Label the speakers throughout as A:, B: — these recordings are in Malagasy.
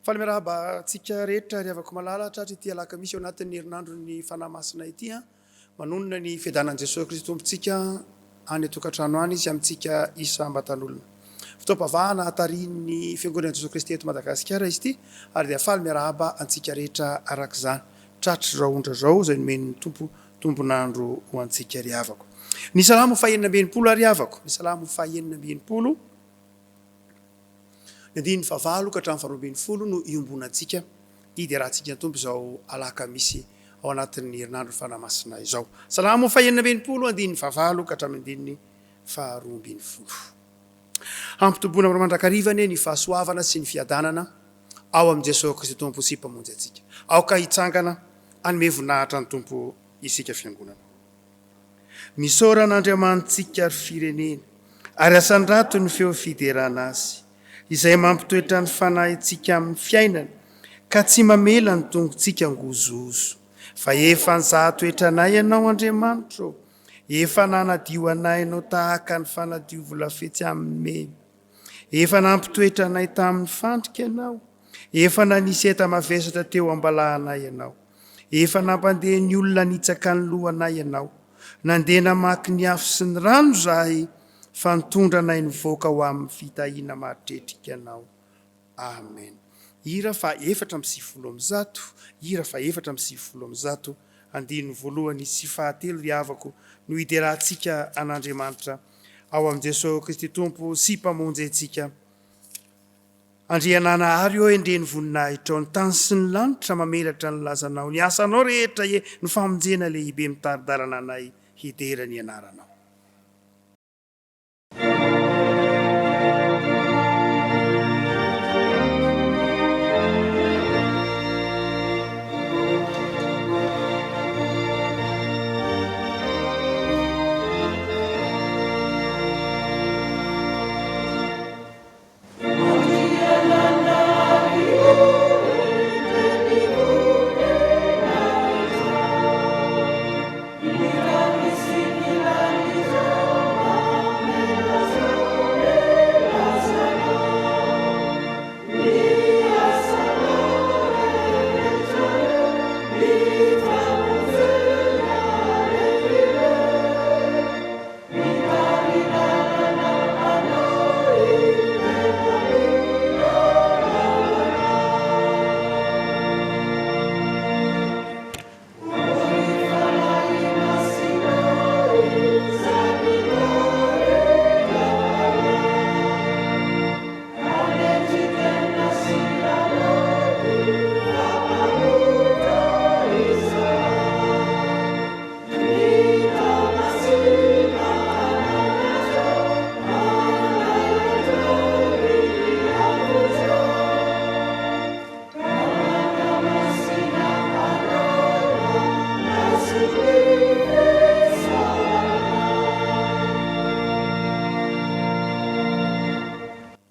A: Fa miarahaba antsika rehetra riavako malala tratra ity alaka misy eo anatin'ny herinandro ny fanahy masina ity a manonona ny fiadanan'i Jesosy Kristy tompontsika any atokantrano any izy amintsika isam-batan'olona. Fotoam-pavahana hatarian'ny fiangonan'i Jesosy Kristy eto Madagasikara izy ity ary dia faly miarahaba antsika rehetra arak'izany. Tratra zao ondra zao izay nomen'ny tompon'andro ho antsika riavako. Ny salamo fahaenina amby enimpolo ariavako. Ny salamo fahaenina amby enimpolo ny favalo ka hatramin'ny faharoa ambin'ny folo no iombonantsika dia raha antsika tompo izao alaka misy ao anatin'ny herinandro fanahy masina izao. Salamo fahaenina amby enimpolo andininy favalo ka hatramin'ny andininy faharoa ambin'ny folo. Ampitombona amin'ny mandrakarivany ny fahasoavana sy ny fiadanana ao amin'i Jesosy Kristy tompo sy mpamonjy antsika. Aoka hitsangana anome voninahitra ny tompo isika fiangonana. Misoran'Andriamantsika ary firenena ary asan-drato ny feo fiderana azy izay mampitoetra ny fanahintsika amin'ny fiainana ka tsy mamela ny tongontsika ngozozo. Fa efa nizaha toetranay ianao Andriamanitra, efa nanadio anay ianao tahaka ny fanadio volafetsy amin'ny meny. Efa nampitoetra anay tamin'ny fandrika ianao, efa nanisy enta-mavesatra teo ambalahanay ianao, efa nampandeha ny olona nitsaka ny lohanay ianao, nandeha namaky ny afo sy ny rano zahay, fa nitondra anay nivoaka ho amin'ny fitahiana mahatretrika anao. Amen. Hira fa efatra amby sivifolo amby zato, hira fa efatra amby sivifolo amby zato, andininy voalohany sy fahatelo riavako no hiderahantsika an'Andriamanitra ao amin'i Jesosy Kristy tompo sy mpamonjy antsika. Andrianana ary eo endreny voninahitra ao ny tany sy ny lanitra mamelatra ny lazanao, ny asanao rehetra ny famonjena lehibe mitaridarana anay hidera ny anaranao.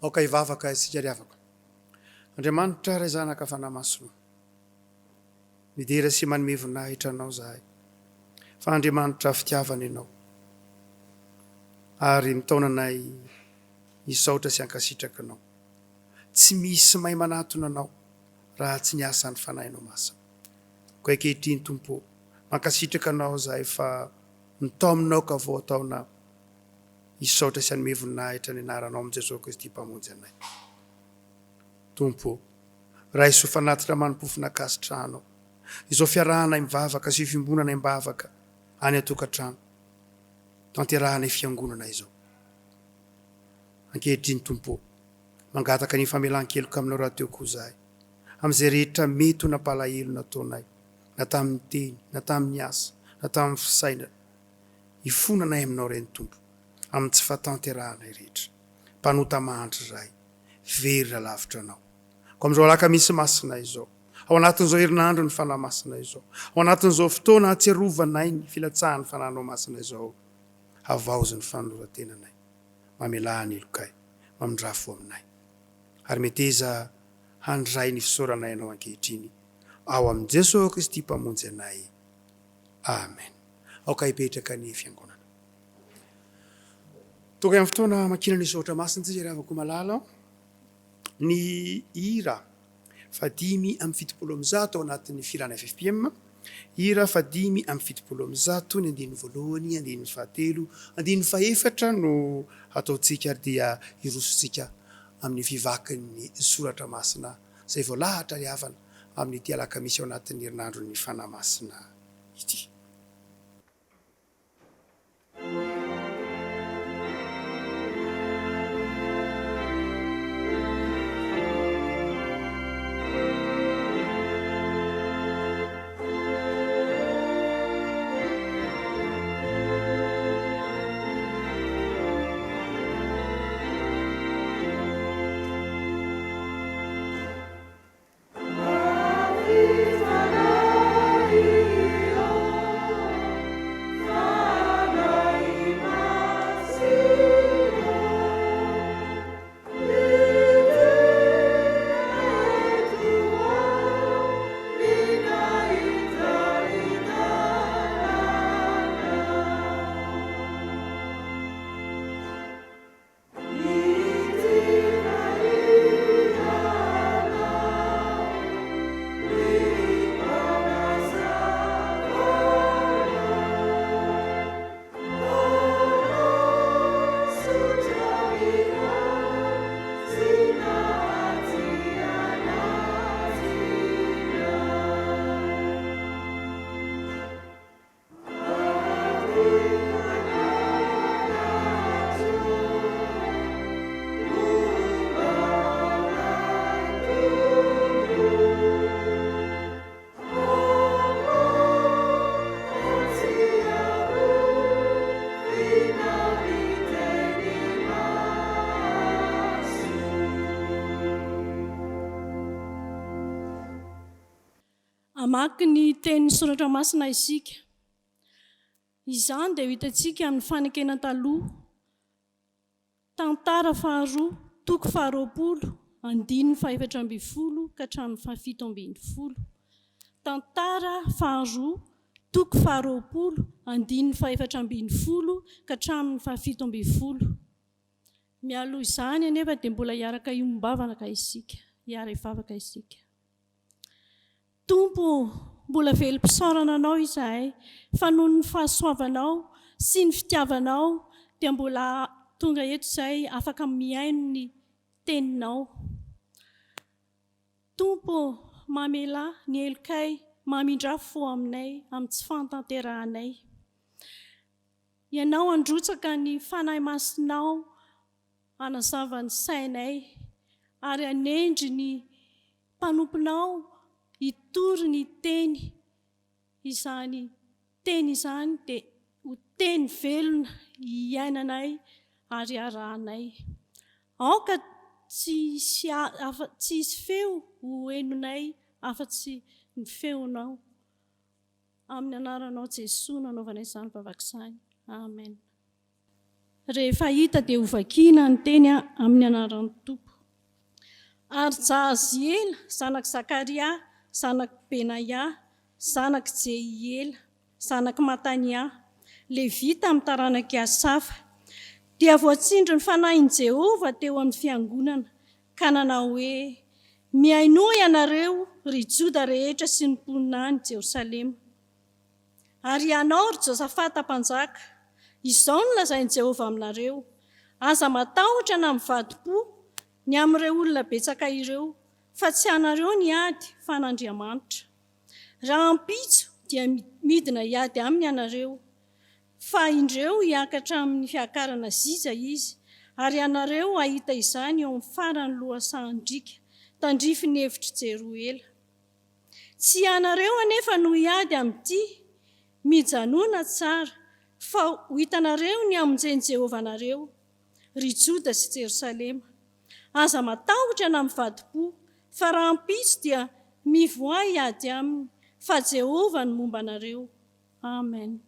A: Aoka hivavaka isika riavaka. Andriamanitra ray zanaka fanahy masina, midera sy manome voninahitra anao zahay, fa Andriamanitra fitiavana ianao ary mitaona anay hisaotra sy hankasitraka anao. Tsy misy mahay manatona anao raha tsy ny asan'ny fanahinao masina. Koa ankehitriny tompo, mankasitraka anao zahay fa mitao aminao ka vao ataona hisaotra sy hanome voninahitra ny anaranao amin'i Jesosy Kristy mpamonjy anay. Tompo, raha isoa fanatitra manimpofona akasitrano, izao fiarahanay mivavaka sy fimbonanay mivavaka any atokantrano, tanterahanay fiangonana izao. Ankehitriny tompo, mangataka ny famelan-keloka aminao raha teo koa zahay, amin'izay rehetra mety ho nampalahelo nataonay, na tamin'ny teny, na tamin'ny asa, na tamin'ny fisaina, hifonanay aminao reny tompo, amin'ny tsy fahatanterahanay rehetra. Mpanota mahantra zahay, very lavitra anao. Ko amin'izao alaka misy masina izao, ao anatin'izao herinandro ny fanahy masina izao, ao anatin'izao fotoana hatsiarovanay ny filatsahan'ny fanahinao masina izao, havaozy ny fanoloran-tenanay, mamelahany elokay, mamindrafo aminay. Ary meteza handray ny fisaoranay anao ankehitriny, ao amin'i Jesosy Kristy mpamonjy anay. Amen. Aoka hipetraka ny fiangonana. Tonga amin'ny fotoana mankina ny sotra masina tsy riavako malala ny hira 5 amby 700 ao anatin'ny firana FFPM, hira 5 amby 700 ny andiny voalohany, andiny fahatelo, andiny faefatra no ataotsika dia irosontsika amin'ny fivakin'ny soratra masina izay voalahatra riavana amin'ny ity alakamisy ao anatin'ny herinandro ny fanahy masina ity.
B: Amaky ny tenin'ny soratra masina isika. Izany dia hitantsika amin'ny fanekena taloha, tantara faharoa, toko faharoapolo, andininy fahaefatra ambin'ny folo ka hatramin'ny fahafito ambin'ny folo. Tantara faharoa, toko faharoapolo, andininy fahaefatra ambin'ny folo ka hatramin'ny fahafito ambin'ny folo. Mialoha izany anefa dia mbola hiaraka iombavana ka isika, hiara hivavaka isika. Tompo, mbola velom-pisaorana anao izahay, fa noho ny fahasoavanao sy ny fitiavanao dia mbola tonga eto izay afaka miaino ny teninao. Tompo, mamela ny elokay, mamindra fo aminay amin'ny tsy fantanterahanay. Ianao androtsaka ny fanahy masinao, anazava ny sainay, ary anendry ny mpanomponao hitory ny teny izany dia ho teny velona hiainanay ary arahanay. Aoka tsy hisy feo ho henonay afa-tsy ny feonao. Amin'ny anaranao Jesosy nanaovanay izany vavaka izany. Amen. Rehefa hita dia hovakiana ny teny amin'ny anaran'ny Tompo. Ary Jahaziela, zanak' Zakaria, zanak' Benaia, zanak' Jehiela, zanak' Matania, Levita amin'ny taranaky Asafa, dia voatsindry ny fanahin'i Jehova teo amin'ny fiangonana, ka nanao hoe: miainoa ianareo ry Joda rehetra sy ny mponina any Jerosalema. Ary ianao ry Josafata mpanjaka, izao no lazain'i Jehova aminareo: aza matahotra na mivadi-po ny amin'ireo olona betsaka ireo, fa tsy anareo ny ady fa n'Andriamanitra. Raha ampitso dia midina hiady aminy ianareo, fa indreo hiakatra amin'ny fiakarana ziza izy, ary ianareo ahita izany eo amin'ny farany lohasahandrika tandrifiny hevitry Jeroela. Tsy ianareo anefa no hiady amin'ity, mijanona tsara, fa ho hitanareo ny amonjeny Jehova anareo, ry Joda sy Jerosalema. Aza matahotra na mivadi-po, fa raha ampitso dia mivoa hiady aminy, fa Jehova no momba anareo. Amen.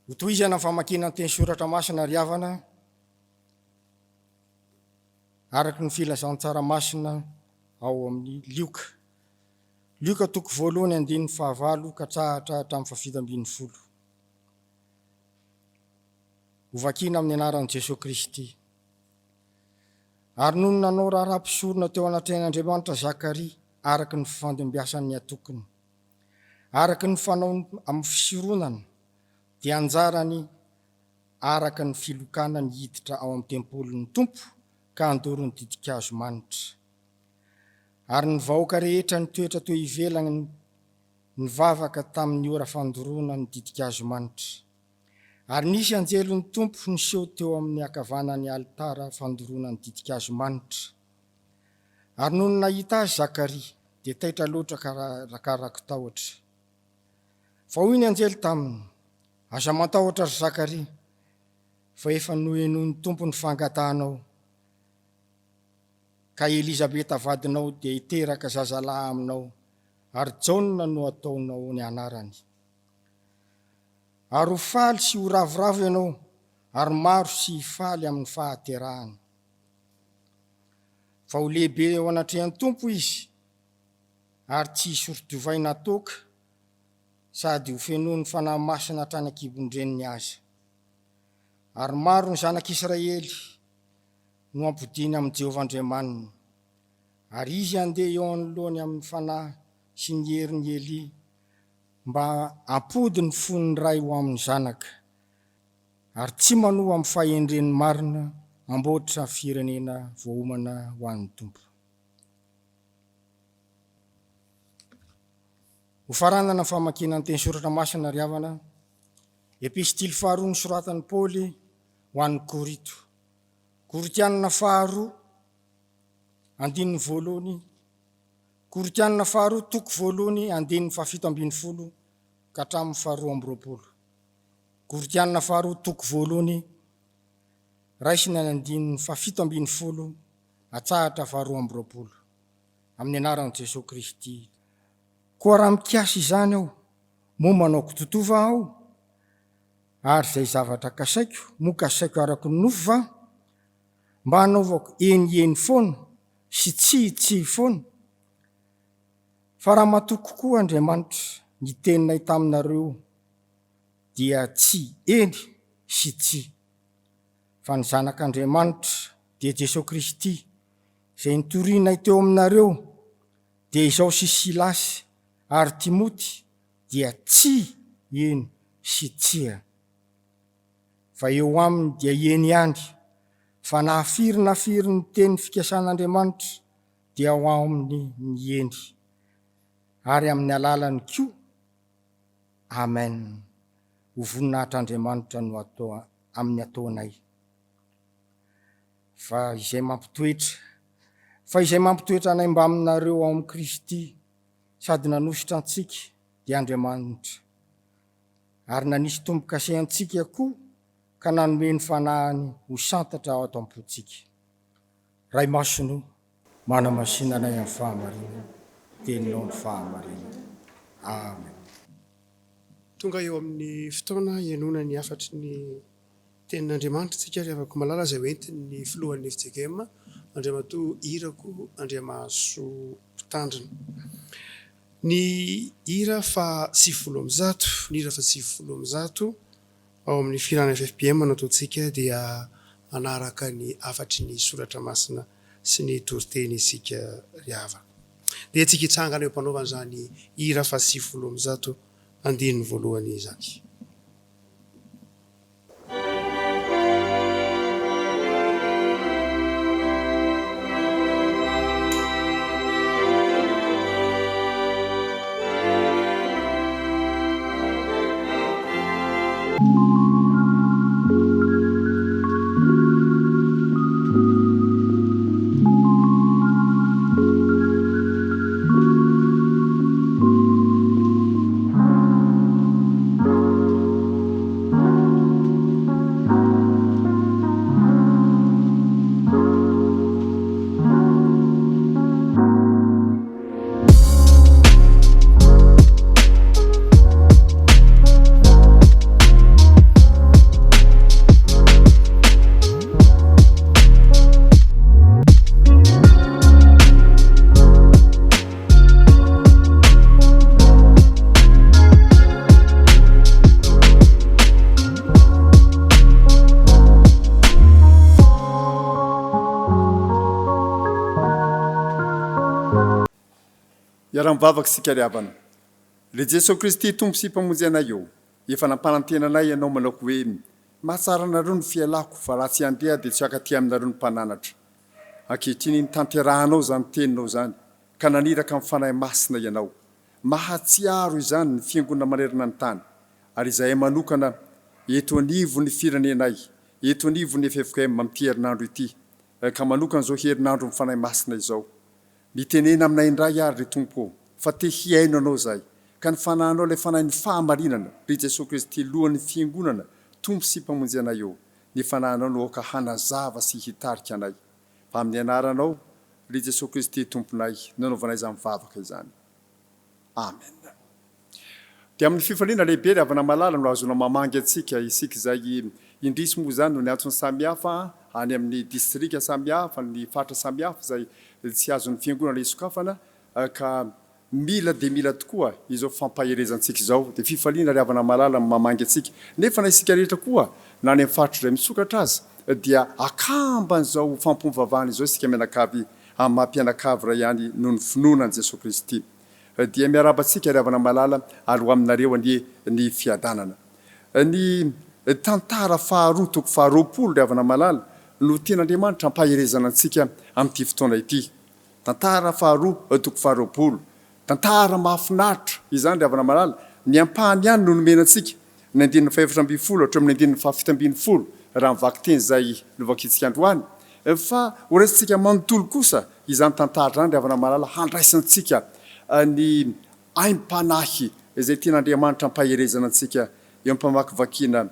C: Hotohizana famakina ny teny soratra masina ry havana, araka ny filazantsara masina ao amin'ny Lioka. Lioka toko voalohany andininy fahavalo ka hatrahatra hatramin'ny fahafito ambin'ny folo. Hovakina amin'ny anaran'i Jesosy Kristy. Ary noho nanao raharaham-pisorona teo anatrehan'Andriamanitra Zakaria araky ny fifandimbiasan'ny atokony. Araky ny fanao amin'ny fisoronana dia anjarany araky ny filokana ny hiditra ao amin'ny tempolin'ny Tompo ka andoro ny didikazo manitra. Ary ny vahoaka rehetra ny toetra teo ivelany ny vavaka tamin'ny ora fandoroana ny didikazo manitra. Ary nisy anjelon'ny Tompo niseho teo amin'ny akavanany alitara fandoroana ny didikazo manitra. Ary noho ny nahita azy Zakaria dia taitra loatra karakarako tahotra. Fa hoy ny anjely taminy, aza matahotra ry Zakaria, fa efa nohenohy ny Tompo ny fangatahanao, ka Elizabeta vadinao dia hiteraka zazalahy aminao, ary Jaona no ataonao ny anarany. Ary ho faly sy ho ravoravo ianao, ary maro sy faly amin'ny fahaterahany. Fa ho lehibe eo anatrehan'ny Tompo izy, ary tsy hisorotovaina toka, sady ho fenohy ny fanahy masina hatrany an-kibon-dreniny aza. Ary maro ny zanak'Israely no ampidiny amin'ny Jehovah-Andriamanina, ary izy andeha eo anoloany amin'ny fanahy sy ny herin'ny Eli mba ampody ny fon'ny ray ho amin'ny zanaka, ary tsy manoha amin'ny fahendren'ny marina amboatra firenena voahomana ho an'ny Tompo. Ho faranana ny famakiana ny teny soratra masina ry havana, epistily faharoa nosoratan'i Paoly ho an'ny Korito. Koritianina faharoa, andininy voalohany, Koritianina faharoa, toko voalohany, andininy 7:20 ka hatramin'ny 2:20. Koritianina faharoa, toko voalohany, raisina ny andininy 7:20 hatsahatra 2:20. Amin'ny anaran'i Jesosy Kristy. Koa raha mikasy izany aho, moa manao kototova aho, ary izay zavatra kasaiko, moa kasaiko araky ny nofo va? Mba hanaovako eny foana sy tsy foana? Fa raha matoko koa Andriamanitra ny teninay taminareo dia tsy eny sy tsy. Fa ny zanak'Andriamanitra dia Jesosy Kristy izay nitorianay teo aminareo dia izao sy Silasy ary Timoty dia tsy eny sy tsia. Fa eo aminy dia eny ihany, fa nafiry ny teny fikasan'Andriamanitra dia ao aminy ny eny, ary amin'ny alalany koa. Amen. Ho voninahitr'Andriamanitra no atao amin'ny ataonay. Fa izay mampitoetra anay mba aminareo ao amin'ny Kristy sady nanositra antsika dia Andriamanitra, ary nanisy tombo-kase antsika koa ka nanome ny fanahiny ho santatra ao ato-am-pontsika. Ray Masino, manamasinanay amin'ny fahamarina, teninao ny fahamarina. Amen.
A: Tonga eo amin'ny fotoana ianona ny afatry ny tenin'Andriamanitra tsika ry afaka malala izay hoentiny ny filohan'ny FJKM, Andriamatoa Irako Andriamahasoa Mpitandrina. Ny hira fa 900, ny hira fa 900 ao amin'ny firan'ny FFPM nataontsika dia manaraka ny afatry ny soratra masina sy ny toriteny isika ry havana. Dia tsika hitsangana eo mpanaovana izany hira fa 900 andininy voalohany izany.
D: Iara-mivavaka sika riavana. Le Jesosy Kristy tompo sy mpamonjy anay eo. Efa nampanantenanay ianao manao hoe mahatsara anareo ny fialako fa raha tsy andeha dia tsy akaty aminareo ny mpananatra. Ankehitriny ny tanterahanao zany teninao zany ka naniraka amin'ny fanahy masina ianao. Mahatsiaro izany ny fiangonana manerana ny tany. Ary izahay manokana eto anivo ny firenenay, eto anivo ny FFKM amin'ity herinandro ity. Ka manokana zao herinandro ny fanahy masina izao. Mitenena aminay indray ary ry Tompo, fa te hiaino anao zay. Ka ny fanahinao ilay fanahy ny fahamarinana, ry Jesosy Kristy lohan'ny fiangonana, tompo sy mpamonjy anay eo. Ny fanahinao no ka hanazava sy hitarika anay. Fa amin'ny anaranao, ry Jesosy Kristy tomponay, nanaovanay izany mivavaka izany. Amen. Dia amin'ny fifaliana lehibe ry havana malala no azona mamangy antsika isika izay indrisy moa zany no ny antsony samihafa any amin'ny distrika samihafa, ny fatra samihafa izay tsy azon'ny fiangonana isokafana ka mila dia mila tokoa izao fampaherezantsika izao. Dia fifaliana ry havana malala mamangy antsika. Nefa na isika rehetra koa na any amin'ny fatra izay misokatra azy dia akamban'izao fampompivavahana izao isika mianakavy amin'ny mampianakavy ray ihany noho ny finoanan'i Jesosy Kristy. Dia miarabantsika ry havana malala ary ho aminareo ny fiadanana. Ny tantara faharoa toko faharoapolo ry havana malala no ten'Andriamanitra ampaherezana antsika amin'ity fotoana ity. Tantara faharoa toko faharoapolo. Tantara mahafinaritra izany ry havana malala ny ampahany ihany no nomena antsika ny andininy faefatra ambin'ny folo hatraminy ny andininy fahafito ambin'ny folo raha mivaky teny izay lovakitsika androany. Fa horaisitsika manontolo kosa izany tantara izany ry havana malala handraisantsika ny aim-panahy izay tian'Andriamanitra ampaherezana antsika eo ampamakivakiana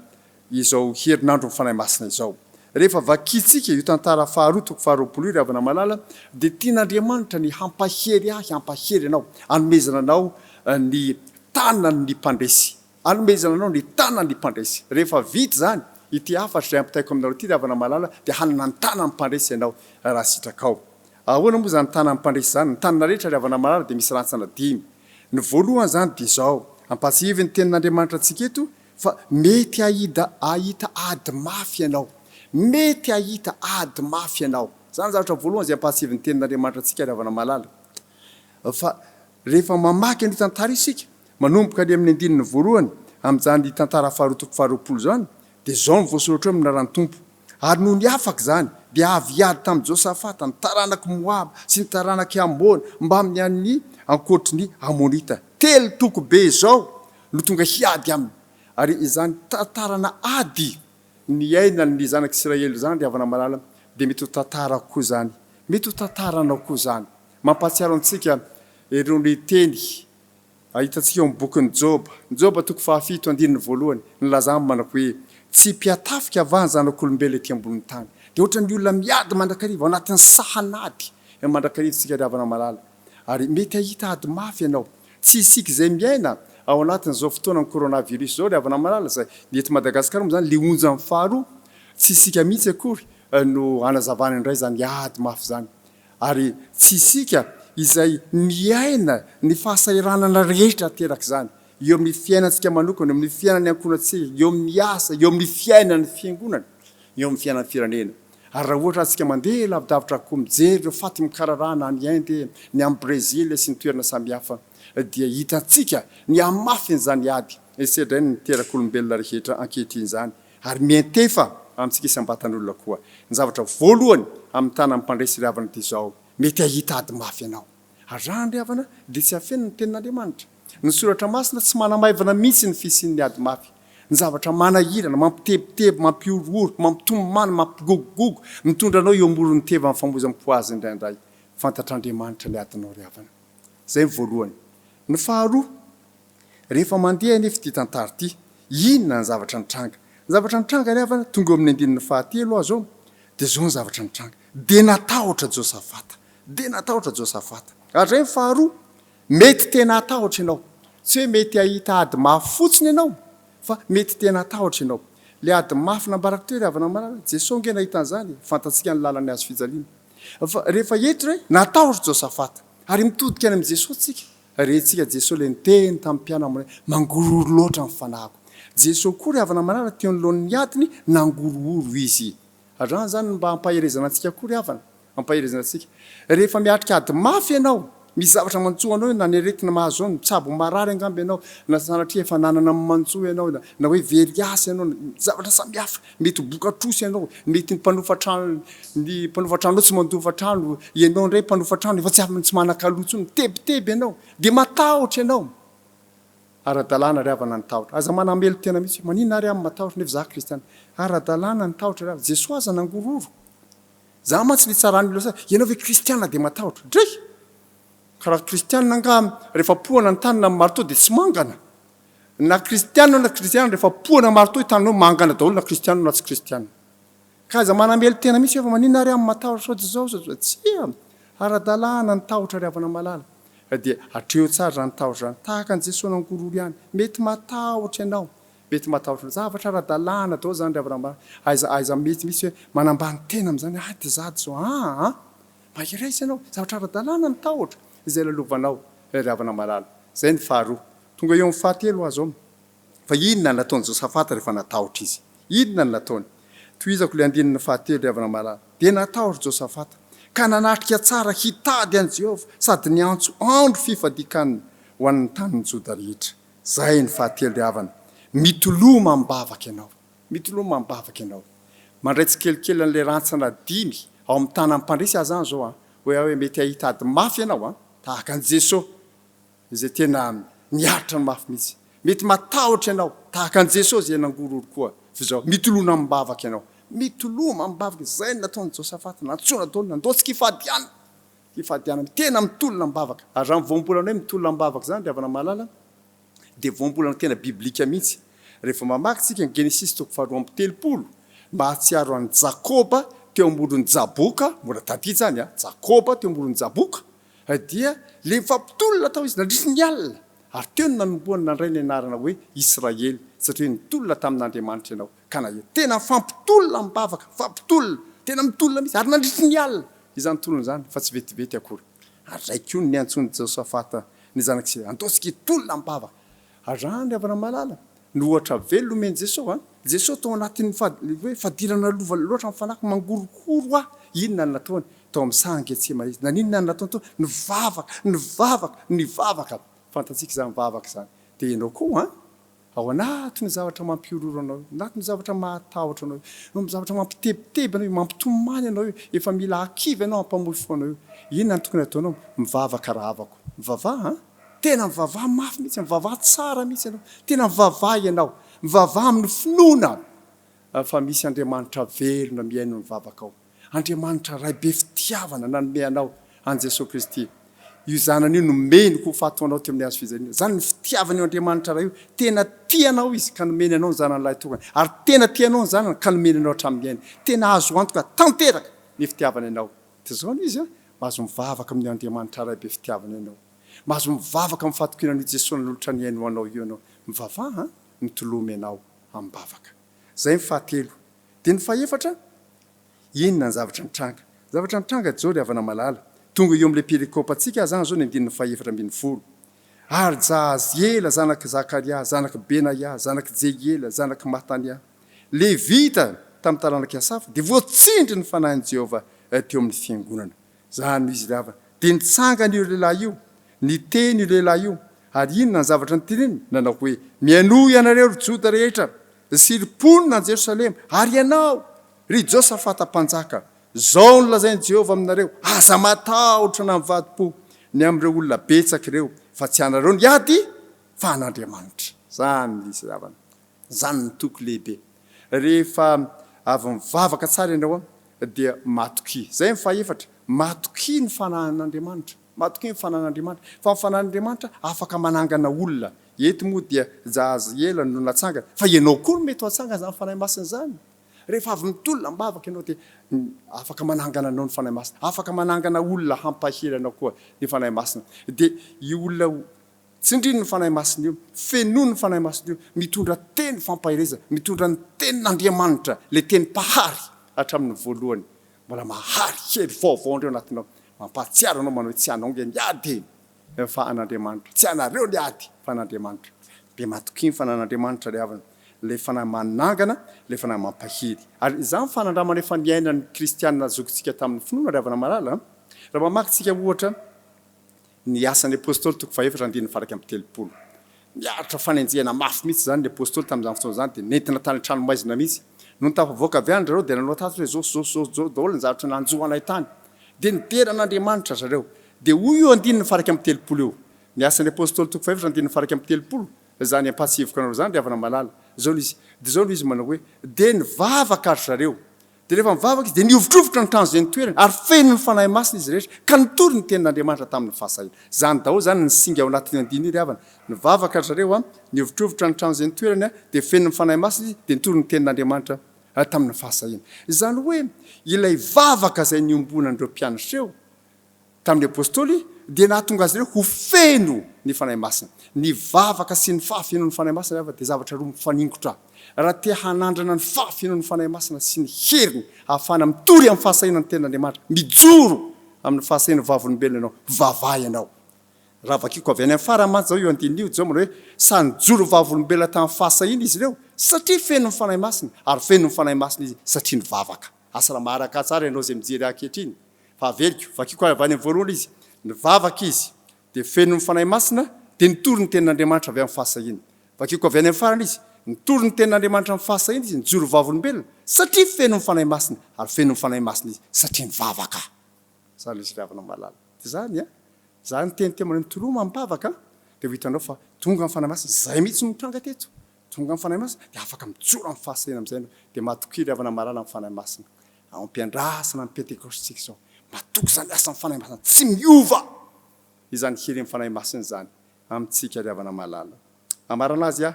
D: izao herinandro ny fanahy masina izao. Rehefa vakitsika io tantara faharoa toko faharoapolo ry havana malala dia tian'Andriamanitra ny hampahery hampahery anao, anomezana anao ny tanany ny mpandresy, anomezana anao ny tanany ny mpandresy. Rehefa vita zany ity hafatra izay ampitaiko aminareo ity ry havana malala dia hanana ny tanany mpandresy ianao raha sitrakao. Ahoana moa zany tanany mpandresy zany? Ny tanana rehetra ry havana malala dia misy rantsana dimy. Ny voalohany zany dia izao, ampatsihivy ny tenin'Andriamanitra antsika eto fa mety ahita ady mafy ianao. Mety ahita ady mafy ianao. Zany zavatra voalohany izay ampatsihivy ny tenin'Andriamanitra antsika ry havana malala. Fa rehefa mamaky ny tantara isika, manomboka any amin'ny andininy voalohany amin'izany tantara faharoa toko faharoapolo zany, dia izao ny voasoratra eo minaran'ny Tompo. Ary noho ny afaka zany dia avy ady tamin'i Josafata ny taranaky Moaba sy ny taranaky Ambona mba amin'ny an'ny ankoatry ny Amonita. Telo toko be izao no tonga hiady aminy. Ary izany tantarana ady ny ainan'ny zanak'Israely zany ry havana malala dia mety ho tantara koa zany. Mety ho tantaranao koa zany. Mampatsiaro antsika ireo ny teny ahitantsika eo amin'ny bokin'ny Joba. Joba toko fahafito andininy voalohany nilazany manao hoe tsy mpiatafika avany zanak'olombelona ety ambonin'ny tany. Dia ohatran'ny olona miady mandrakariva ao anatin'ny sahanady mandrakarivantsika ry havana malala. Ary mety ahita ady mafy ianao. Tsy isika izay miaina ao anatin'izao fotoana ny coronavirus zao ry havana malala zay ny eto Madagasikara moa zany lionjan'ny faharoa tsy isika mihitsy akory no anazavana indray zany ady mafy zany. Ary tsy isika izay miaina ny fahasahiranana rehetra teraka zany eo amin'ny fiainantsika manokana, eo amin'ny fiainan'ny ankohonantsika, eo amin'ny asa, eo amin'ny fiainan'ny fiangonana, eo amin'ny fiainan'ny firenena. Ary raha ohatra antsika mandeha lavidavitra koa mijery ireo faty mikararana any Inde, ny amin'ny Brezila sy ny toerana samihafa dia hitantsika ny amafiny zany ady sedray ny terak'olombelona rehetra ankehitriny zany. Ary mientefa amintsika isam-batan'olona koa. Ny zavatra voalohany amin'ny tanany mpandresy ry havana ity izao, mety ahita ady mafy ianao. Ary raha ry havana dia tsy hafenina ny tenin'Andriamanitra. Ny soratra masina tsy manamaivana mihitsy ny fisian'ny ady mafy. Ny zavatra manahirana, mampitebiteby, mampiorooro, mampitomany, mampigogogogo, mitondra anao eo amorony teva amin'ny famozam-poazy indraindray. Fantatr'Andriamanitra ny adinao ry havana. Zay ny voalohany. Ny faharoa, rehefa mandeha nefa ity tantara ity, inona ny zavatra nitranga? Ny zavatra nitranga ry havana tonga eo amin'ny andininy fahatelo azo dia zao ny zavatra nitranga. Dia natahotra Josafata. Dia natahotra Josafata. Ary zay ny faharoa, mety tena atahotra ianao. Tsy hoe mety ahita ady mafy fotsiny ianao, fa mety tena atahotra ianao. Le ady mafy nambarako teo ry havana malala, Jesosy nge nahita an'izany, fantatsika ny lalany azo fijaliana. Fa rehefa eto hoe natahotra Josafata, ary mitodika any amin'ny Jesosy tsika. Rehentsika Jesosy le niteny tamin'ny mpianamana mangorooro loatra ny fanahiko. Jesosy koa ry havana malala teo anoloan'ny adiny nangorooro izy. Raha zany mba hampaherezana antsika koa ry havana, hampaherezana antsika. Rehefa miatrika ady mafy ianao misy zavatra mantsoa anao na neretina mahazo ao mitsabo marary angamby ianao na sanatria efa nanana mantsoa ianao na hoe veriasy ianao zavatra samihafa mety bokatrosy ianao mety ny mpanofatrano tsy mandofatrano ianao ndray mpanofatrano efa tsy manan-kalotso mitebiteby ianao dia matahotra ianao ara-dalàna ry havana ny tahotra aza manamelo tena mihitsy maninona ary amin'ny matahotra nefa za kristiana ara-dalàna ny tahotra ry havana jesosy aza nangororo za mantsy le tsarany losa ianao hoe kristiana dia matahotra dray karaha kristiana nga rehefa pohana ny tanina amin'ny marto dia tsy mangana na kristiana na kristiana rehefa pohana marto itanao mangana daholo na kristiana na tsy kristiana ka aza manamelo tena mihitsy efa maninona ary amin'ny matahotra sao zao tsy ara-dalàna ny tahotra ry havana malala dia atreo tsara ny tahotra zany tahaka ny jesosy nangororo ihany mety matahotra ianao mety matahotra zavatra ara-dalàna dao zany ry havana malala aiza mety misy hoe manambany tena am'izany dia zady zao mahiraisy ianao zavatra ara-dalàna ny tahotra izay lalovanao ry havana malala zay ny faharoa tonga eo amin'ny fahatelo azo fa inona ny nataony Josafata rehefa natahotra izy inona ny nataony toizako le andinina fahatelo ry havana malala dia natahotra Josafata ka nanatrika tsara hitady an' Jehovah sady niantso andro fifadikaniny ho an'ny tanin'ny Joda rehetra zay ny fahatelo ry havana mitoloma mibavaka ianao mitoloma mibavaka ianao mandray tsikelikely an'le rantsana 5 ao amin'ny tanan'ny mpandresy aza any zao hoe mety ahitady mafy ianao tahaka an' Jesosy izay tena niaritra ny mafy mihitsy mety matahotra ianao tahaka an' Jesosy zay nangororo koa fa zao mitolona mibavaka ianao mitoloma mibavaka zay ny nataony Josafata nantsona daholo nandotsika ifadiana tena mitolona mibavaka ary raha mivoambolana hoe mitolona mibavaka zany ry havana malala dia voambolana tena biblika mihitsy rehefa mamaky tsika ny Genesis 2:30 mba hatsiaro an'i Jakoba teo amboniny Jaboka mbola taty zany Jakoba teo amboniny Jaboka dia le mifampitolona tao izy nandrisy ny alina ary teo ny nanomboany nandray ny anarana hoe Israely satria nitolona tamin'Andriamanitra ianao ka na tena fampitolona mibavaka fampitolona tena mitolona mihitsy ary nandrisy ny alina izany tolona zany fa tsy vetivety akory ary raikio ny antsony Josafata ny zanak'Israely andosika tolona mibavaka ary zany ry havana malala ny ohatra velona omeny Jesosy Jesosy tao anatin'ny hoe fadirana lova loatra mifanaky mangorokoro inona ny nataony tao amin'ny sangy Getsemane izy naninona ny nataony tao nivavaka fantatsika zany mivavaka zany dia ianao koa ao anatin'ny zavatra mampiororo anao anatin'ny zavatra mahatahotra anao eo zavatra mampitebiteby anao mampitomany anao efa mila akivy ianao hampamofo anao inona ny tokony ataonao mivavaka rahavako mivavaha tena mivavaha mafy mihitsy mivavaha tsara mihitsy ianao tena mivavaha ianao mivavaha amin'ny finoana fa misy Andriamanitra velona miaino mivavaka ao Andriamanitra ray be fitiavana nanome anao an' Jesosy Kristy io zanany io nomeny ko fatoanao teo amin'ny hazo fijaliana zany ny fitiavany io Andriamanitra ray io tena tianao izy ka nomeny anao ny zanany lahy tokany ary tena tianao ny zanany ka nomeny anao hatramin'ny aina tena azo antoka tanteraka ny fitiavana ianao dia zao izy mahazo mivavaka amin'ny Andriamanitra ray be fitiavana ianao mahazo mivavaka amin'ny fatokinan'io Jesosy nolotra ny aino anao io ianao mivavaha mitolomy ianao amin'ny bavaka zay ny fahatelo dia ny fahefatra inona ny zavatra nitranga zao ry havana malala tonga eo amin'le perikopantsika zany zao ny andininy fahefatra ambin'ny folo ary Jahaziela zanaky Zakaria zanaky Benaya zanaky Jehiela zanaky Matania levita tamin'ny taranaka Asafa dia voatsindry ny fanahin'i Jehovah teo amin'ny fiangonana zany izy ry havana dia nitsangana io lehilahy io niteny io lehilahy io ary inona ny zavatra nyteneny nanao hoe mianohy ianareo ry Joda rehetra siriponina ny Jerosalema ary ianao ry Josafata mpanjaka zao ny lazain'i Jehovah aminareo aza matahotra na mivadi-po ny amin'ireo olona betsaka ireo fa tsy anareo ny ady fa an'Andriamanitra zany izy havana zany ny toko lehibe rehefa avy mivavaka tsara ianao dia matoki zay ny fahefatra matoki ny fanahin'Andriamanitra matoki ny fanahin'Andriamanitra fa ny fanahin'Andriamanitra afaka manangana olona eto moa dia Jahaziela no natsangana fa ianao koa no mety ho atsangana zany fanahy masina zany rehefa avy mitolona mibavaka ianao dia afaka manangana anao ny fanahy masina afaka manangana olona hampahely anao koa ny fanahy masina dia io olona tsindriny ny fanahy masina io fenoy ny fanahy masina io mitondra teny fampahireza mitondra ny tenin'Andriamanitra le teny pahary hatramin'ny voalohany mbola mahary kely vaovao ndreo anatinao mampahatsiaro anao manao tsy anao nge niady fa an'Andriamanitra tsy anareo niady fa an'Andriamanitra be matoky ny fanan'Andriamanitra ry havana le fanahy manangana le fanahy mampahiry ary izany fanandramana efa niainan'ny kristianina zokintsika tamin'ny finoana ry havana malala raha mamaky tsika ohatra ny asan'ny apôstôly toko faefatra andiny faraka amin'ny telopolo miaritra fanenjehana mafy mihitsy zany ny apôstôly tamin'izany fotoana zany dia nentina tany tranomaizina mihitsy no nitafavoaka avy any zareo dia nanao tato hoe zosy daholo ny zavatra nanjohanay tany dia nideran'Andriamanitra zareo dia hoy io andininy faraka amin'ny telopolo io ny asan'ny apôstôly toko faefatra andininy faraka amin'ny telopolo zany ampatsivoka anareo zany ry havana malala zao izy dia zao izy manao hoe dia nivavaka ary zareo dia rehefa mivavaka izy dia niovitrovotra ny trano zay nitoerany ary feno ny fanahy masina izy rehetra ka nitory ny tenin'Andriamanitra tamin'ny fahasahina zany daholo zany ny singa ao anatin'ny andiny ry havana nivavaka ary zareo niovitrovotra ny trano zay nitoerany dia feno ny fanahy masina izy dia nitory ny tenin'Andriamanitra tamin'ny fahasahina zany hoe ilay vavaka zay niombonan'ireo mpianatra eo tamin'ny apôstôly dia nahatonga azy ireo ho feno ny fanahy masina ny vavaka sy ny fahafenon'ny fanahy masina dia zavatra roa mifaningotra raha te hanandrana ny fahafenon'ny fanahy masina sy ny heriny ahafahana mitory amin'ny fahasahina ny tenin'Andriamanitra mijoro amin'ny fahasahina vavolombelona ianao vavahy ianao raha vakiko avy any amin'ny faramantsy zao io andin'io zao manao hoe sanjoro vavolombelona tamin'ny fahasahina izy ireo satria feno ny fanahy masina ary feno ny fanahy masina izy satria ny vavaka asa raha maharaka tsara ianao zay mijery ankehitriny fa aveliko vakiko avy any amin'ny voalohany izy nivavaka izy dia feno ny fanahy masina dia nitory ny tenin'Andriamanitra avy amin'ny fahasahina vakiko avy any amin'ny farany izy nitory ny tenin'Andriamanitra amin'ny fahasahina izy nijoro vavolombelona satria feno ny fanahy masina ary feno ny fanahy masina izy satria ny vavaka zany izy ravana malala dia zany zany tenytemana mitoloma mibavaka dia hitanao fa tonga ny fanahy masina zay mihitsy mitranga teto tonga ny fanahy masina dia afaka mijoro amin'ny fahasahina amin'izay dia matokiry havana malala amin'ny fanahy masina ao ampiandrasana ny pentekostsika zao matoky zany asa ny fanahy masina tsy miova izany hery amin'ny fanahy masina zany amintsika ry havana malala amarana azy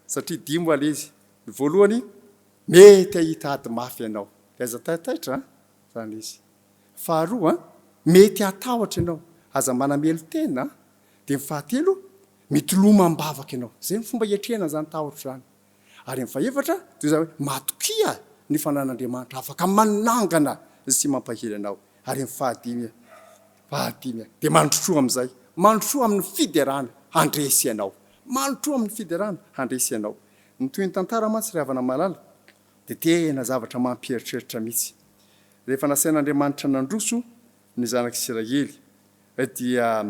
D: satria dimo ale izy ny voalohany mety ahita ady mafy ianao aiza taitaitra zany izy faharoa mety hatahotra ianao aza manamelo tena dia ny fahatelo mitoloma mbavaka ianao zay ny fomba hiatrehana zany tahotra zany ary ny fahaefatra dia zany hoe matokia ny fanan'Andriamanitra afaka manangana sy mampahery anao ary ny fahadimy dia mandrotroa amin'izay mandrotroa amin'ny fiderana handresy ianao mandrotroa amin'ny fiderana handresy ianao ny toy ny tantara mantsy ry havana malala dia tena zavatra mampieritreritra mihitsy rehefa nasain'Andriamanitra nandroso ny zanak'Israely dia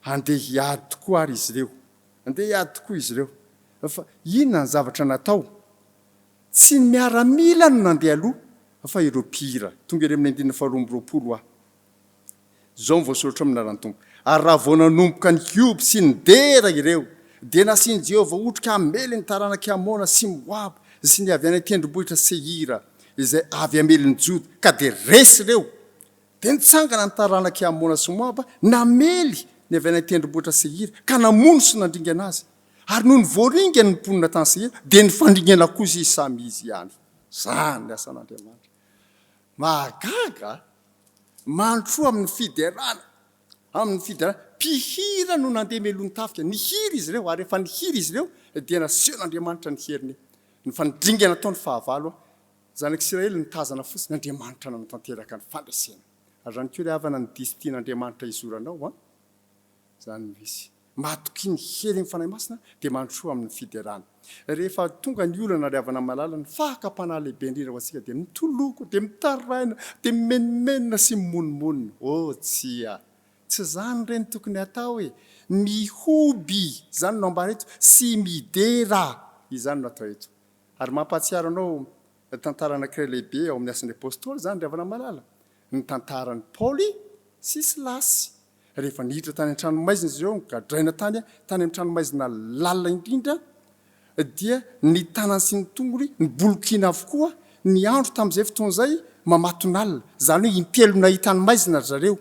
D: handeha hiady tokoa ary izy ireo handeha hiady tokoa izy ireo fa inona ny zavatra natao tsy ny miaramila no nandeha aloha fa ireo mpihira tonga ire amin'ny andinina faharoa amby roapolo zao mivoasoratra amin'narany tompo ary raha vao nanomboka ny Hioby sy ny dera ireo dia nasiany Jehovah otrika hamely ny taranaka Amona sy Moab sy ny avy any tendrombohitra Seira izay avy hamely ny Joda ka dia resy ireo dia nitsangana ny taranaka Amona sy Moab namely ny avy any tendrombohitra Seira ka namono sy nandringana azy ary noho ny voaringany ny mponina tany Seira dia nifandringana kosa izy samy izy ihany zany ny asan'Andriamanitra mahagaga mandroa amin'ny fiderana mpihira no nandeha melony tafika nihiry izy ireo ary efa nihiry izy ireo dia nasehon'Andriamanitra ny heriny ny fandringana tao ny fahavalo zanak'Israely nitazana fotsiny Andriamanitra nanotanteraka ny fandresena ary zany koa ry havana ny disitian'Andriamanitra izoranao zany misy matoky ny hery ny fanahy masina dia mandroa amin'ny fiderana rehefa tonga ny olana ry havana malala ny fahakapanahy lehibe indrindra ho antsika dia mitoloko dia mitaraina dia menomenona sy mimonomonina tsy zany reny tokony atao hoe mihoby zany no ambara eto sy midera izany no atao eto ary mampahatsiaro anao tantara anankiray lehibe ao amin'ny asan'ny apôstôly zany ry havana malala ny tantaran'ny Paoly sy Silasy rehefa niditra tany an-tranomaizina izy ireo gadraina tany amin'ny tranomaizina lalina indrindra dia ny tanany sy ny tongony ny bolokina avokoa ny andro tamin'izay fotoan'izay mamatonalina zany hoe intelo nahitany maizina zareo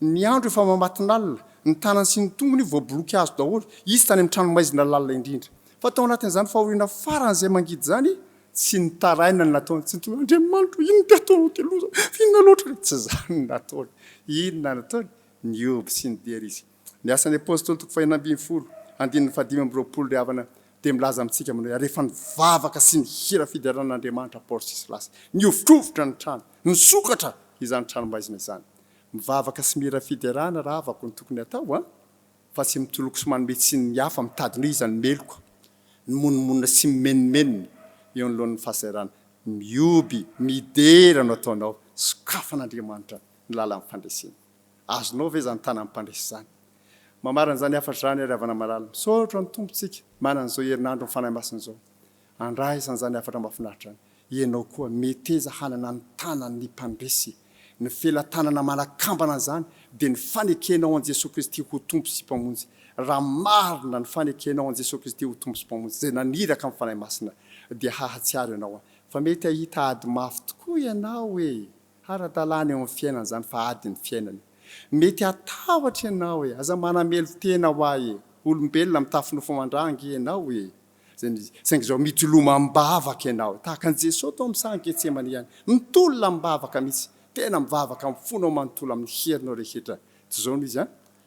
D: ny andro efa mamatonalina ny tanany sy ny tongony voaboloky azo daholo izy tany amin'ny tranomaizina lalina indrindra fa tao anatin'izany fahoriana faran'izay mangidy zany tsy nitaraina ny nataony tsy nitony Andriamanitra ino ty ataonao teloza inona loatra tsy zany nataony inona nataony ny Hioby sy ny dera izy ny asan'ny apôstôly toko faha 12 andininy fahadimy amby roapolo ry havana dia milaza amintsika manao rehefa nivavaka sy ny hira fideran'Andriamanitra Paoly sy Silasy niovitrovotra ny trano nisokatra izany tranomaizina izany mivavaka sy mira fiderana raha avako ny tokony atao fa tsy mitoloko sy manome tsy ny hafa mitadiny izany meloko ny monomonina sy mimenomenona eo anolohan'ny fahasairana mioby midera no ataonao sokafan'Andriamanitra ny lalan'ny fandresena azonao ve zany tana amin'ny mpandresy zany mamarana zany afatra zany ary avana marala misaotra ny tompontsika manana zao herinandro ny fanahy masina zao andraisany zany afatra mahafinaritra any ianao koa meteza hanana ny tanany mpandresy ny felatanana malakambana zany dia ny fanekenao an Jesosy Kristy ho tompo sy mpamonjy raha marina ny fanekenao an Jesosy Kristy ho tompo sy mpamonjy zay naniraka amin'ny fanahy masina dia hahatsiaro ianao fa mety ahita ady mafy tokoa ianao ara-dalàna eo amin'ny fiainana zany fa ady ny fiainany mety atahotra ianao aza manamelo tena ho ahy olombelona mitafinofo mandrangy ianao saingy zao mitoloma mibavaka ianao tahaka an Jesosy tao amin'ny sangy Getsemane ihany mitolona mibavaka mihitsy tena mivavaka amin'ny fonao manontolo amin'ny herinao rehetra tsy zao no izy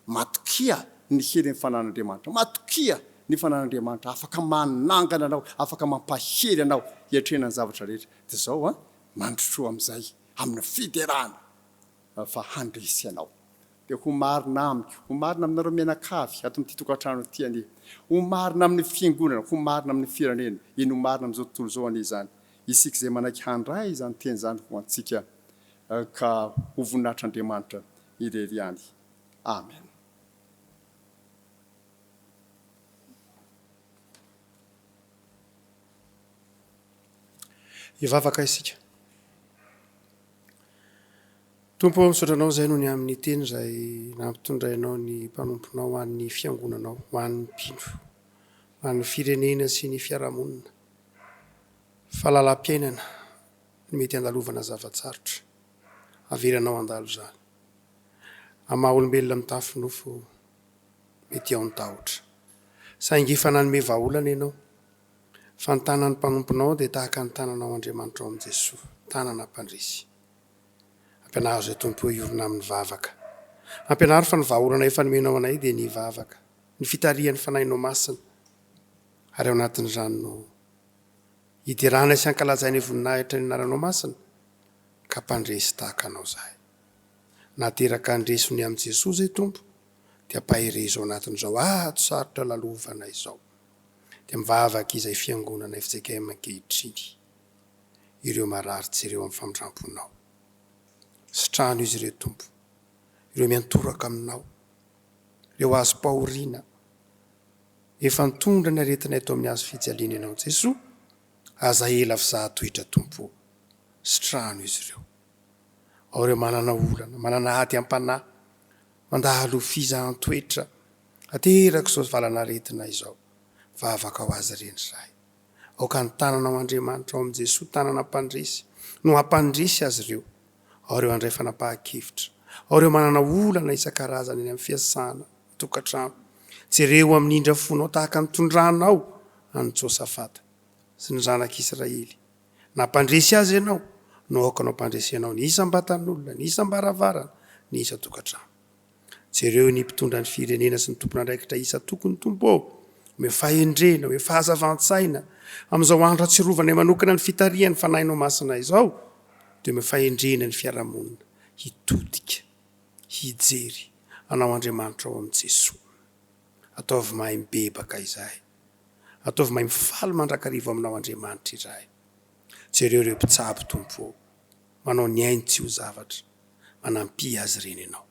D: matokia ny herin'ny fanan'Andriamanitra matokia ny fanan'Andriamanitra afaka manangana anao afaka mampahery anao hiatrenany zavatra rehetra dia zao mandrotroa amin'izay amin'ny fiderana fa handresy ianao dia ho marina amiko ho marina aminareo mianakavy ato amin'ity tokantrano ity anie ho marina amin'ny fiangonana ho marina amin'ny firenena iny ho marina amin'izao tontolo zao anie zany isika izay manaiky handray izany teny zany ho antsika ka ho voninahitr'Andriamanitra irery ihany amen.
A: Hivavaka isika. Tompo misotranao zay no ny amin'ny teny izay nampitondrainao ny mpanomponao ho an'ny fiangonanao ho an'ny mpino ho an'ny firenena sy ny fiarahamonina fahalalam-piainana ny mety andalovana zavatsarotra averanao andalo zany amaha olombelona mitafinofo mety ao ny tahotra saingy fa nanome vahaolana ianao fa ny tanan'ny mpanomponao dia tahaka ny tananao Andriamanitra ao amin'i Jesosy tanana mpandresy ampianaro zay tompo iorina amin'ny vavaka ampianaro fa ny vahaolana efa nomenao anay dia ny vavaka ny fitarihan'ny fanahinao masina ary ao anatin'izany no hidirana sy ankalazainy voninahitra ny anaranao masina ka mpandresy tahaka anao zahay nateraka andresony amin'i Jesosy zay tompo dia ampaherezo ao anatin'izao ato sarotra lalovana izao dia mivavaka izay fiangonana fizakay ankehitriny ireo marary tsy ireo amin'ny famindramponao sitrano izy ireo tompo ireo miantoraka aminao ireo azo pahoriana efa nitondra ny aretina eto amin'ny azo fijaliana ianao Jesosy aza ela fizahatoetra tompo sitrano izy ireo ao ireo manana olana manana ady am-panahy mandalo fizahan-toetra ateraka izao valana aretina izao vavaka ho azy reny zahay aoka ny tananao Andriamanitra ao amin'i Jesosy tanana mpandresy no hampandresy azy ireo ao ireo andray fanapahan-kevitra ao ireo manana olana isan-karazany eny amin'ny fiasana tokantrano jereo amin'ny indra fonao tahaka ny tondranao any Josafata sy ny zanak'Israely nampandresy azy ianao no aoka nao mpandresy ianao ny isam-batan'olona ny isam-baravarana ny isa tokantrano jereo ny mpitondra ny firenena sy ny tompona andraikitra isa tokony tompo ao me fahendrena hoe fahazavan-tsaina amin'izao andro atsirovana manokana ny fitarihan'ny fanahinao masina izao dia me fahendrena ny fiarahamonina hitodika hijery anao Andriamanitra ao amin'i Jesosy ataovy mahay mibebaka izahay ataovy mahay mifaly mandrakarivo aminao Andriamanitra izahay jereo ireo mpitsabo tompo manao ny ainy tsy ho zavatra manampy azy reny ianao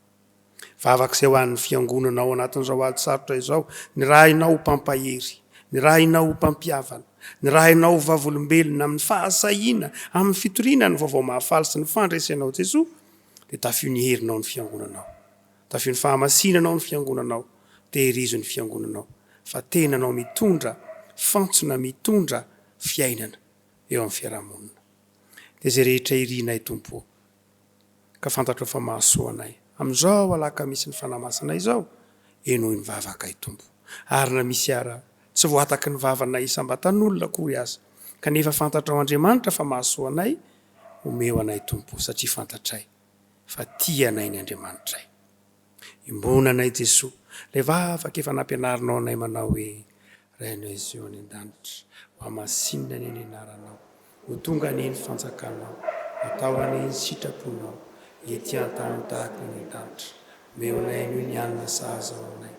A: vavaka izay ho an'ny fiangonanao anatin'izao ady sarotra izao ny raha inao ho mpampahery ny raha inao ho mpampiavana ny raha inao ho vavolombelona amin'ny fahasahiana amin'ny fitoriana ny vaovao mahafaly sy ny fandresenao Jesosy dia tafio ny herinao ny fiangonanao tafio ny fahamasinanao ny fiangonanao tehirizo ny fiangonanao fa tenanao mitondra fantsona mitondra fiainana eo amin'ny fiarahamonina dia zay rehetra irinay tompo ka fantatro fa mahasoanay amin'izao alaka misy ny fanamasinay izao enoy ny vavaka tompo ary na misy ara tsy voataky ny vavana isam-batan'olona kory azy kanefa fantatra ao Andriamanitra fa mahasoanay omeo anay tompo satria fantatray fa tia anay ny Andriamanitray imbona anay Jesosy ilay vavaka efa nampianarinao anay manao hoe rainao izy eo any an-danitra ho amasinina ny eny anaranao ho tonga aneny fanjakanao atao aneny sitraponao etian-tany tahaka ny an-danitra omeo anay anio ny anina sahaza ao anay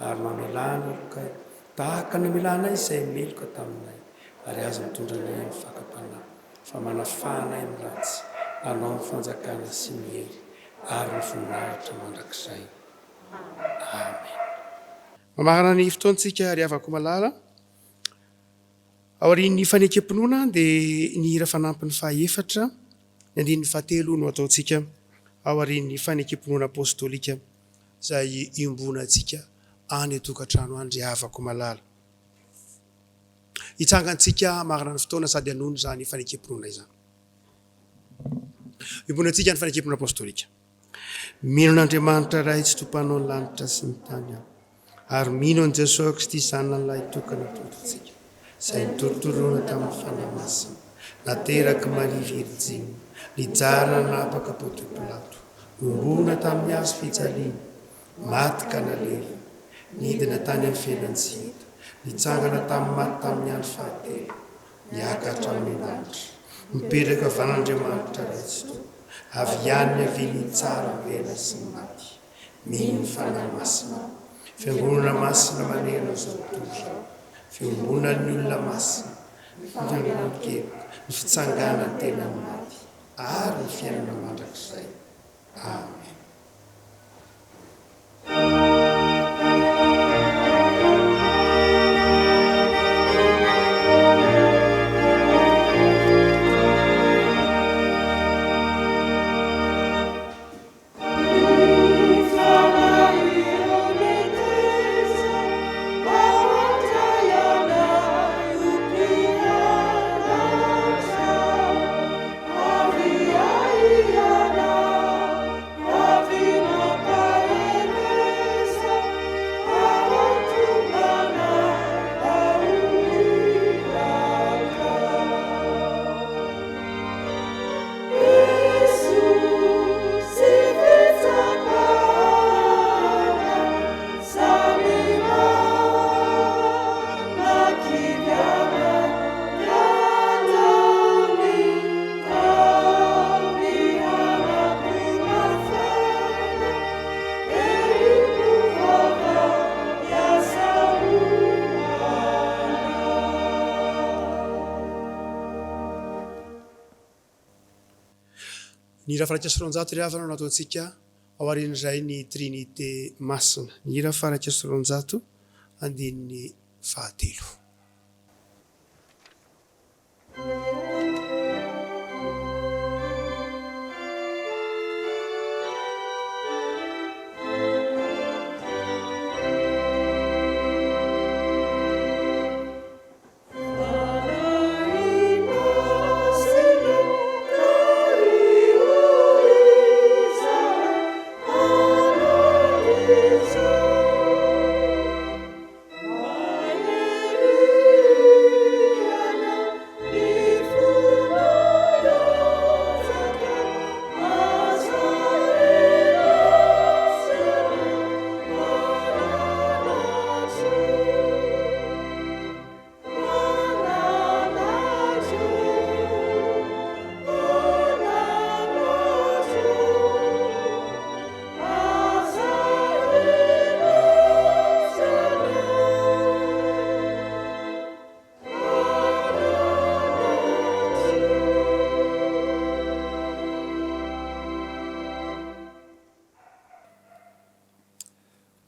A: ary mamelana lokay tahaka ny melanay izay meloka taminay ary azo mitondra anay amin'ny fakapanahy fa manafanay amin'ny ratsy anao ny fanjakana sy ny hery ary ny voninahitra mandrakizay amen. Mamarana ny fotoantsika ary avako malala ao arin'ny fanekempinoana dia ny hira fanampin'ny fahaefatra ny andin'ny fahatelo no ataontsika ao arin'ny fanekempinoana apôstôlika izay iombona antsika any atokantrano andry avako malala. Hitsangantsika marina ny fotoana sady hanono izany fanekempinoana izany. Iombona antsika ny fanekempinoana apôstôlika. Mino an'Andriamanitra ray tsy tompanao ny lanitra sy ny tany aho. Ary mino an' Jesosy Kristy zanan'ilay tokana tototsika izay nitorotoroana tamin'ny fanahy masina nateraky Maria Virjiny nijara napaka Pôntio Pilato nombona tamin'ny hazo fijaliana maty ka nalery nidina tany amin'ny fiainantsika nitsangana tamin'ny maty tamin'ny andro fahatelo niakatra amin'ny lanitra mipetraka van'Andriamanitra ray tsy tompo avy ihany ny aviny tsara vela sy ny maty mino ny fanahy masina fiangonana masina manerana zao tontolo zao fiangonana ny olona masina fiangonana-kely ny fitsangana tena ny maty ary ny fiainana mandrakizay. Amen. Ny hira farak'asa roanjato ry havana no ataontsika ao arin'izay ny trinité masina. Ny hira farak'asa roanjato andininy fahatelo.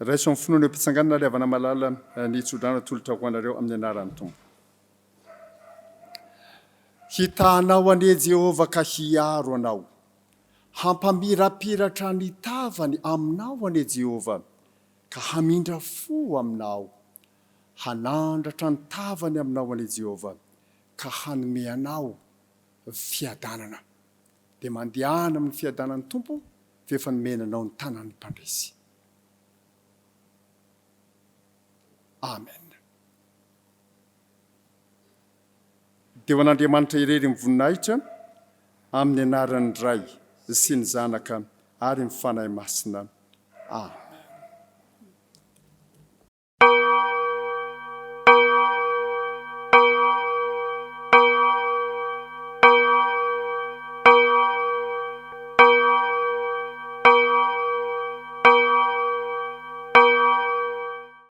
D: Raiso amin'ny finoana mpitsanganana ry havana malala ny tsodrana tolotra ho anareo amin'ny anaran'ny Tompo. Hitanao ane Jehovah ka hiaro anao, hampamirapiratra ny tavany aminao ane Jehovah ka hamindra fo aminao, hanandratra ny tavany aminao ane Jehovah ka hanome anao fiadanana. Dia mandehana amin'ny fiadanan'ny Tompo dia efa nomenanao ny tanan'ny mpandresy. Amen. Dia ho an'Andriamanitra irery mivoninahitra amin'ny anaran'ny Ray sy ny Zanaka ary ny fanahy masina. Amen.